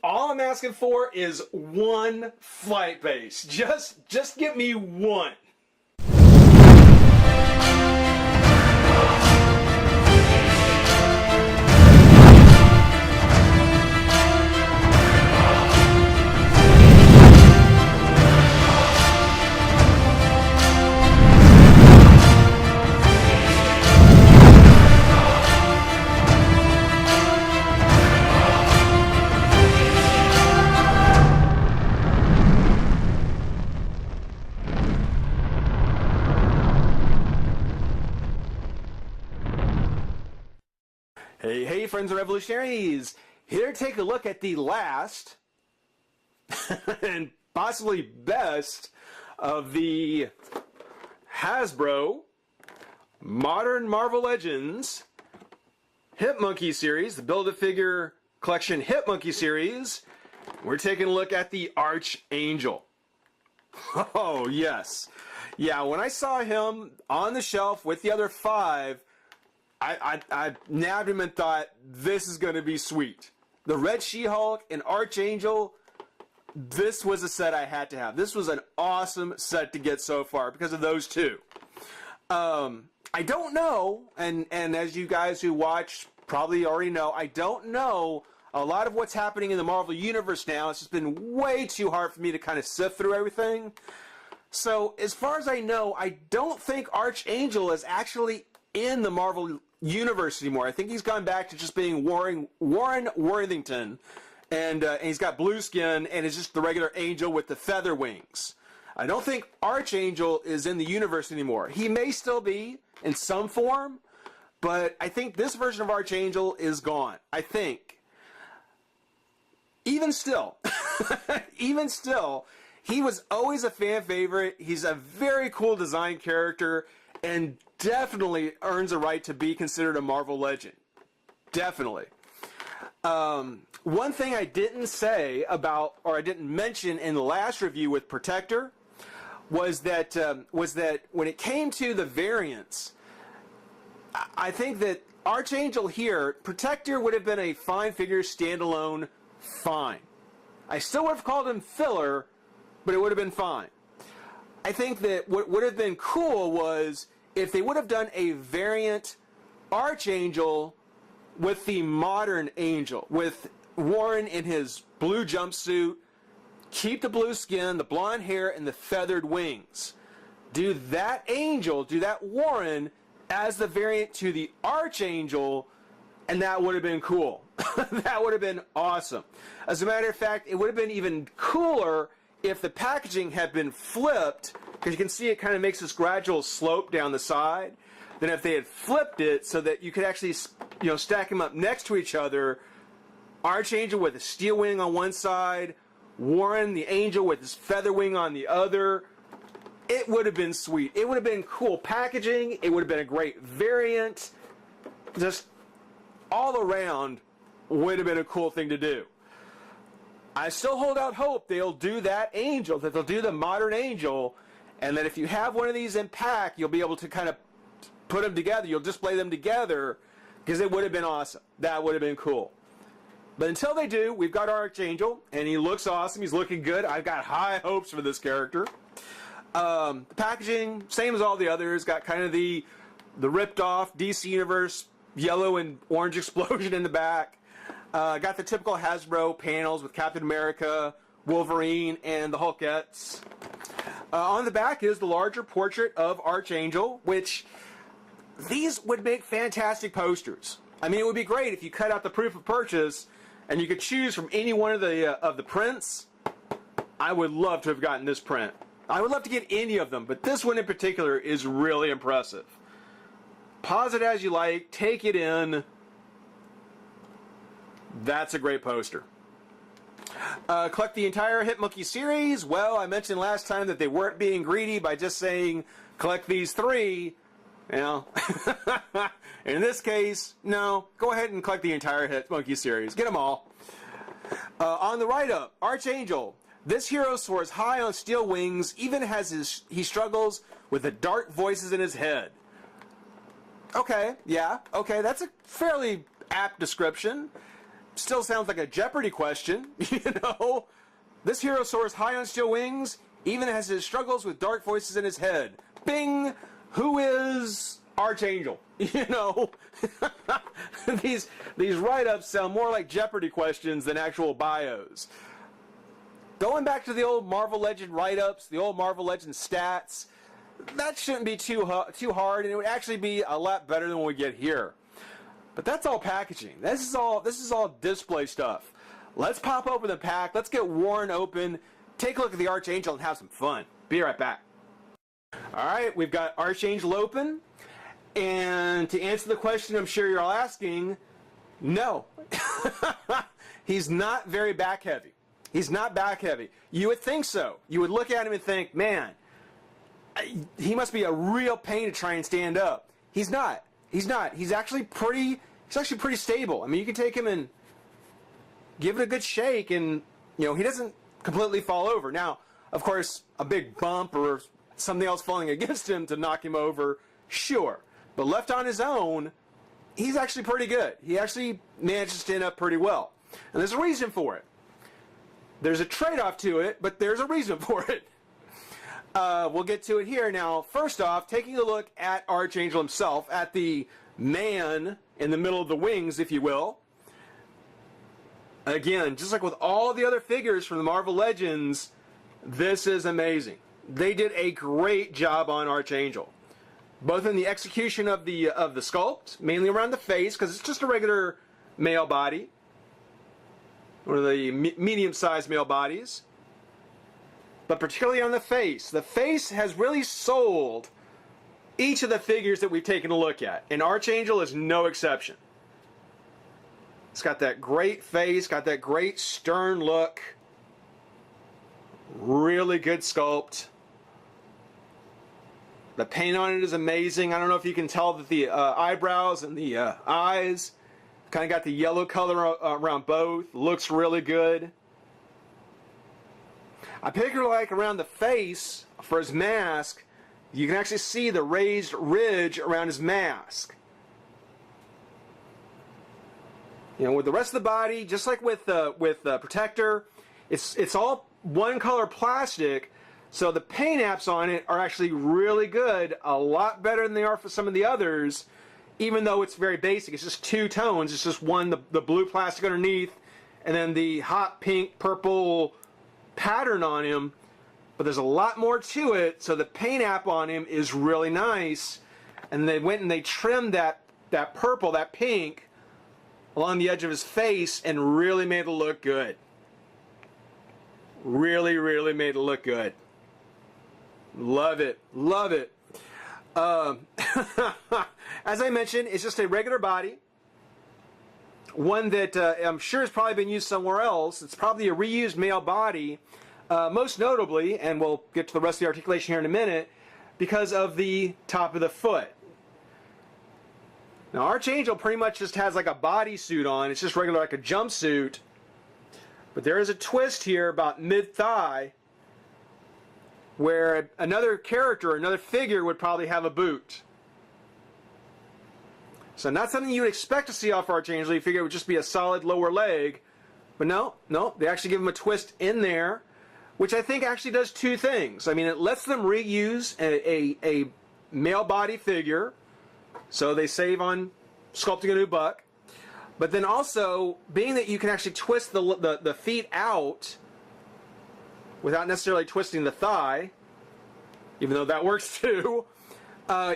All I'm asking for is one flight base. Just give me one. Hey, friends of revolutionaries! Here to take a look at the last and possibly best of the Hasbro Modern Marvel Legends Hip Monkey series, the Build-A-Figure Collection Hip Monkey series. We're taking a look at the Archangel. Oh, yes. Yeah, when I saw him on the shelf with the other 5, I nabbed him and thought, this is going to be sweet. The Red She-Hulk and Archangel, this was a set I had to have. This was an awesome set to get so far because of those two. I don't know, and as you guys who watch probably already know, I don't know a lot of what's happening in the Marvel Universe now. It's just been way too hard for me to kind of sift through everything. So, as far as I know, I don't think Archangel is actually in the Marvel Universe anymore. I think he's gone back to just being Warren Worthington, and he's got blue skin, and is just the regular angel with the feather wings. I don't think Archangel is in the universe anymore. He may still be in some form, but I think this version of Archangel is gone. I think. Even still, he was always a fan favorite. He's a very cool design character, and definitely earns a right to be considered a Marvel legend. Definitely. One thing I didn't say about, or I didn't mention in the last review with Protector, was that when it came to the variants, I think that Archangel here, Protector would have been a fine figure standalone, fine. I still would have called him filler, but it would have been fine. I think that what would have been cool was if they would have done a variant Archangel with the modern Angel, with Warren in his blue jumpsuit, keep the blue skin, the blonde hair, and the feathered wings. Do that Angel, do that Warren as the variant to the Archangel, and that would have been cool. That would have been awesome. As a matter of fact, it would have been even cooler if the packaging had been flipped, because you can see it kind of makes this gradual slope down the side. Then if they had flipped it so that you could actually, stack them up next to each other, Archangel with a steel wing on one side, Warren the Angel with his feather wing on the other, it would have been sweet. It would have been cool packaging. It would have been a great variant. Just all around would have been a cool thing to do. I still hold out hope they'll do that Angel, that they'll do the modern Angel, and that if you have one of these in pack, you'll be able to kind of put them together. You'll display them together, because it would have been awesome. That would have been cool. But until they do, we've got Archangel, and he looks awesome. He's looking good. I've got high hopes for this character. The packaging, same as all the others. Got kind of the ripped-off DC Universe yellow and orange explosion in the back. Got the typical Hasbro panels with Captain America, Wolverine, and the Hulkettes. On the back is the larger portrait of Archangel, which these would make fantastic posters. I mean, it would be great if you cut out the proof of purchase and you could choose from any one of the prints. I would love to have gotten this print. I would love to get any of them, but this one in particular is really impressive. Pause it as you like, take it in. That's a great poster. Collect the entire Hip Monkey series. Well, I mentioned last time that they weren't being greedy by just saying collect these 3. In this case, no. Go ahead and collect the entire Hip Monkey series. Get them all. On the write-up, Archangel. This hero soars high on steel wings, even as he struggles with the dark voices in his head. Okay, yeah, okay, that's a fairly apt description. still sounds like a Jeopardy question, you know. This hero soars high on steel wings, even has his struggles with dark voices in his head. Bing! Who is Archangel? You know, these write-ups sound more like Jeopardy questions than actual bios. Going back to the old Marvel Legend write-ups, the old Marvel Legend stats, that shouldn't be too hard, and it would actually be a lot better than what we get here. But that's all packaging. This is all display stuff. Let's pop open the pack. Let's get Warren open. Take a look at the Archangel and have some fun. Be right back. All right, we've got Archangel open. And to answer the question I'm sure you're all asking, no. He's not very back heavy. He's not back heavy. You would think so. You would look at him and think, man, he must be a real pain to try and stand up. He's not. He's not. He's actually pretty stable. I mean, you can take him and give it a good shake and, you know, he doesn't completely fall over. Now, of course, a big bump or something else falling against him to knock him over, sure. But left on his own, he's actually pretty good. He actually managed to stand up pretty well. And there's a reason for it. There's a trade-off to it, but there's a reason for it. We'll get to it here. Now, first off, taking a look at Archangel himself, at the man in the middle of the wings, if you will. Again, just like with all the other figures from the Marvel Legends, this is amazing. They did a great job on Archangel. Both in the execution of the sculpt, mainly around the face, because it's just a regular male body, one of the medium-sized male bodies, but particularly on the face. The face has really sold each of the figures that we've taken a look at, and Archangel is no exception. It's got that great face, got that great stern look, really good sculpt. The paint on it is amazing. I don't know if you can tell that the eyebrows and the eyes kind of got the yellow color around both. Looks really good. I particularly like around the face for his mask. You can actually see the raised ridge around his mask. You know, with the rest of the body, just like with Protector, it's all one color plastic. So the paint apps on it are actually really good, a lot better than they are for some of the others, even though it's very basic. It's just two tones. It's just one, the blue plastic underneath, and then the hot pink, purple pattern on him. But there's a lot more to it, so the paint app on him is really nice. And they went and they trimmed that purple, that pink, along the edge of his face and really made it look good. Really, really made it look good. Love it. Love it. As I mentioned, it's just a regular body. One that I'm sure has probably been used somewhere else. It's probably a reused male body. Most notably, and we'll get to the rest of the articulation here in a minute, because of the top of the foot. Now, Archangel pretty much just has like a bodysuit on. It's just regular, like a jumpsuit. But there is a twist here about mid-thigh, where another character, another figure would probably have a boot. So not something you would expect to see off Archangel. You figure it would just be a solid lower leg. But no, they actually give him a twist in there, which I think actually does two things. I mean, it lets them reuse a male body figure, so they save on sculpting a new buck. But then also, being that you can actually twist the feet out without necessarily twisting the thigh, even though that works too,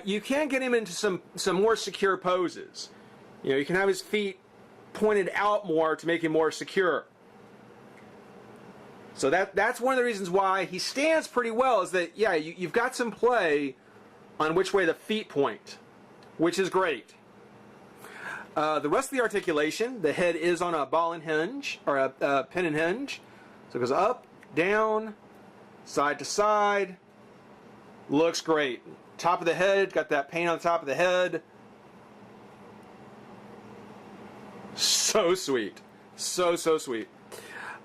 you can get him into some more secure poses. You know, you can have his feet pointed out more to make him more secure. So that's one of the reasons why he stands pretty well, is that, yeah, you've got some play on which way the feet point, which is great. The rest of the articulation, the head is on a ball and hinge, or a pin and hinge. So it goes up, down, side to side. Looks great. Top of the head, got that paint on the top of the head. So sweet. So sweet.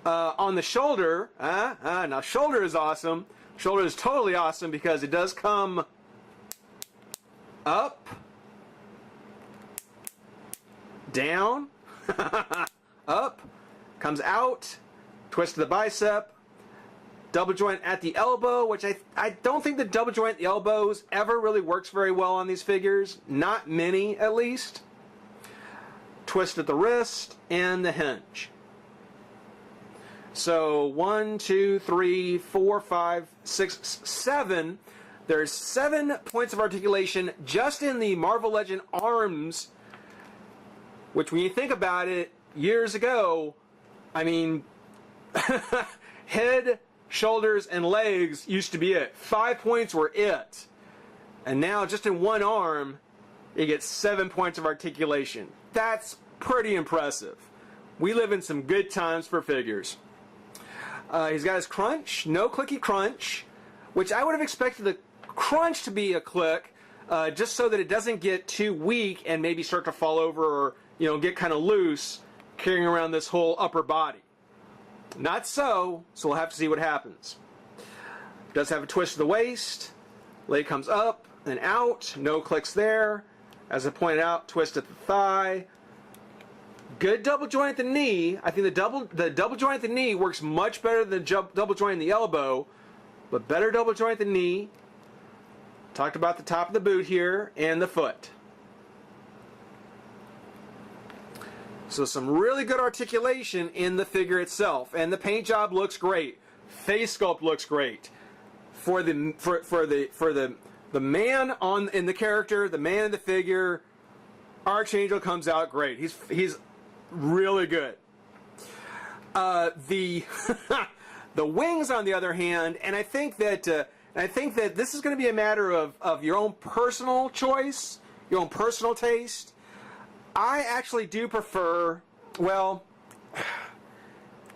On the shoulder, now shoulder is awesome. Shoulder is totally awesome because it does come up, down, up, comes out, twist of the bicep, double joint at the elbow, which I don't think the double joint at the elbows ever really works very well on these figures. Not many, at least. Twist at the wrist, and the hinge. So 1, 2, 3, 4, 5, 6, 7. There's 7 points of articulation just in the Marvel Legend arms, which when you think about it, years ago, I mean, head, shoulders, and legs used to be it. 5 points were it. And now just in one arm, you get 7 points of articulation. That's pretty impressive. We live in some good times for figures. He's got his crunch, no clicky crunch, which I would have expected the crunch to be a click, just so that it doesn't get too weak and maybe start to fall over or, you know, get kind of loose carrying around this whole upper body. Not so we'll have to see what happens. Does have a twist of the waist, leg comes up and out, no clicks there. As I pointed out, twist at the thigh. Good double joint at the knee. I think the double joint at the knee works much better than the double joint in the elbow, but better double joint at the knee. Talked about the top of the boot here and the foot. So some really good articulation in the figure itself, and the paint job looks great. Face sculpt looks great. For the man in the character, the man in the figure, Archangel comes out great. He's really good. The the wings, on the other hand, and I think that this is going to be a matter of your own personal choice, your own personal taste. I actually do prefer, well,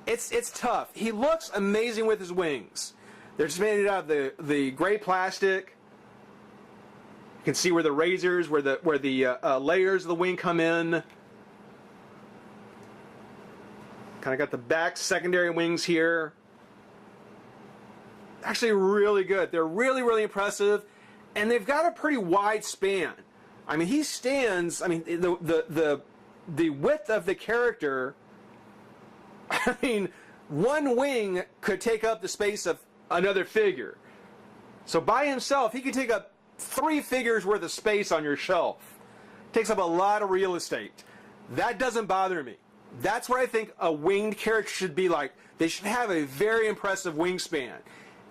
it's tough. He looks amazing with his wings. They're just made out of the gray plastic. You can see where the razors, where the layers of the wing come in. Kind of got the back secondary wings here. Actually really good. They're really, really impressive. And they've got a pretty wide span. I mean, he stands, I mean, the width of the character, I mean, one wing could take up the space of another figure. So by himself, he could take up 3 figures worth of space on your shelf. Takes up a lot of real estate. That doesn't bother me. That's what I think a winged character should be like. They should have a very impressive wingspan.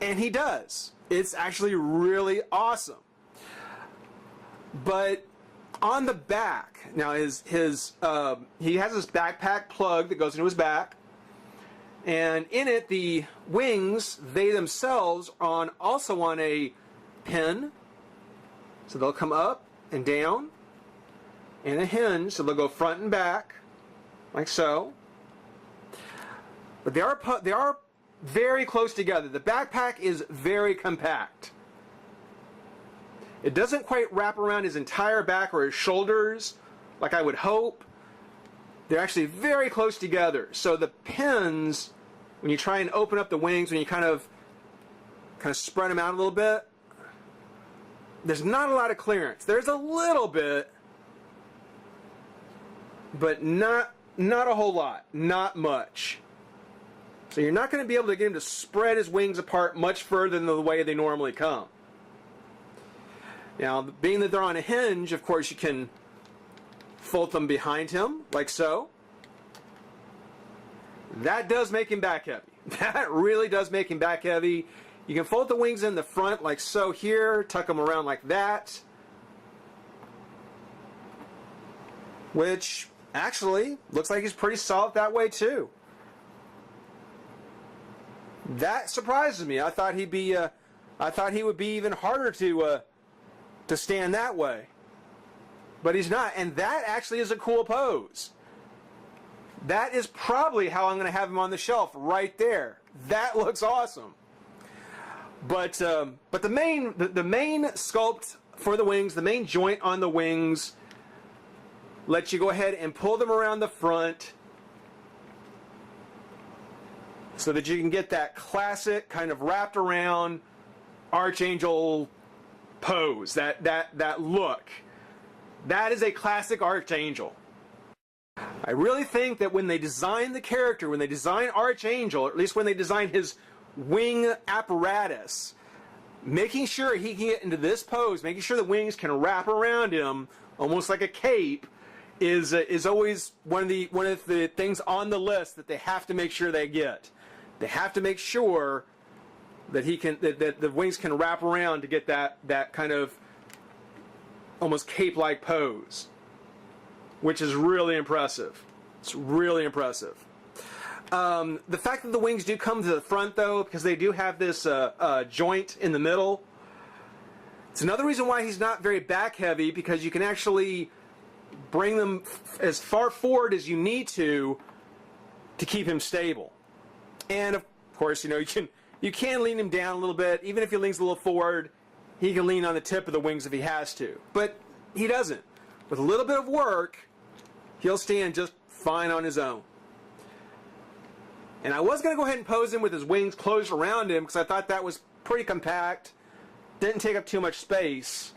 And he does. It's actually really awesome. But on the back, now he has this backpack plug that goes into his back. And in it, the wings, they themselves are also on a pin. So they'll come up and down. And a hinge, so they'll go front and back, like so. But they are very close together. The backpack is very compact. It doesn't quite wrap around his entire back or his shoulders, like I would hope. They're actually very close together. So the pins, when you try and open up the wings, when you kind of spread them out a little bit, there's not a lot of clearance. There's a little bit, but not a whole lot, not much. So you're not going to be able to get him to spread his wings apart much further than the way they normally come. Now, being that they're on a hinge, of course, you can fold them behind him, like so. That does make him back heavy. That really does make him back heavy. You can fold the wings in the front, like so here, tuck them around like that. Which, actually, looks like he's pretty solid that way, too. That surprises me. I thought he would be even harder to stand that way. But he's not, and that actually is a cool pose. That is probably how I'm going to have him on the shelf, right there. That looks awesome. But the main sculpt for the wings, the main joint on the wings, lets you go ahead and pull them around the front, so that you can get that classic kind of wrapped around Archangel pose, that look. That is a classic Archangel. I really think that when they design the character, when they design Archangel, or at least when they design his wing apparatus, making sure he can get into this pose, making sure the wings can wrap around him almost like a cape, is always one of the things on the list that they have to make sure they get. They have to make sure that that the wings can wrap around to get that kind of almost cape-like pose, which is really impressive. It's really impressive. The fact that the wings do come to the front, though, because they do have this joint in the middle, it's another reason why he's not very back-heavy, because you can actually bring them as far forward as you need to keep him stable. And of course, you can lean him down a little bit. Even if he leans a little forward, he can lean on the tip of the wings if he has to. But he doesn't. With a little bit of work, he'll stand just fine on his own. And I was going to go ahead and pose him with his wings closed around him because I thought that was pretty compact. Didn't take up too much space.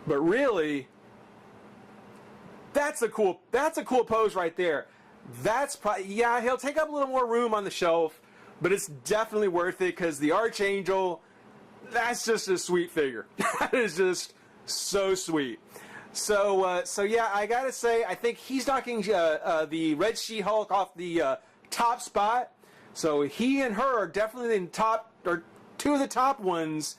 But really, that's a cool pose right there. That's probably, yeah, he'll take up a little more room on the shelf, but it's definitely worth it because the Archangel, that's just a sweet figure. That is just so sweet. So yeah, I gotta say, I think he's knocking the Red She-Hulk off the top spot. So he and her are definitely in top, or two of the top ones.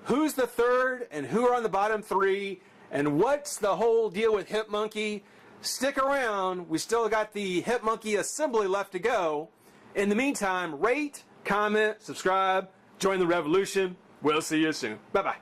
Who's the third, and who are on the bottom three, and what's the whole deal with Hip Monkey? Stick around. We still got the Hip Monkey assembly left to go. In the meantime, rate, comment, subscribe, join the revolution. We'll see you soon. Bye-bye.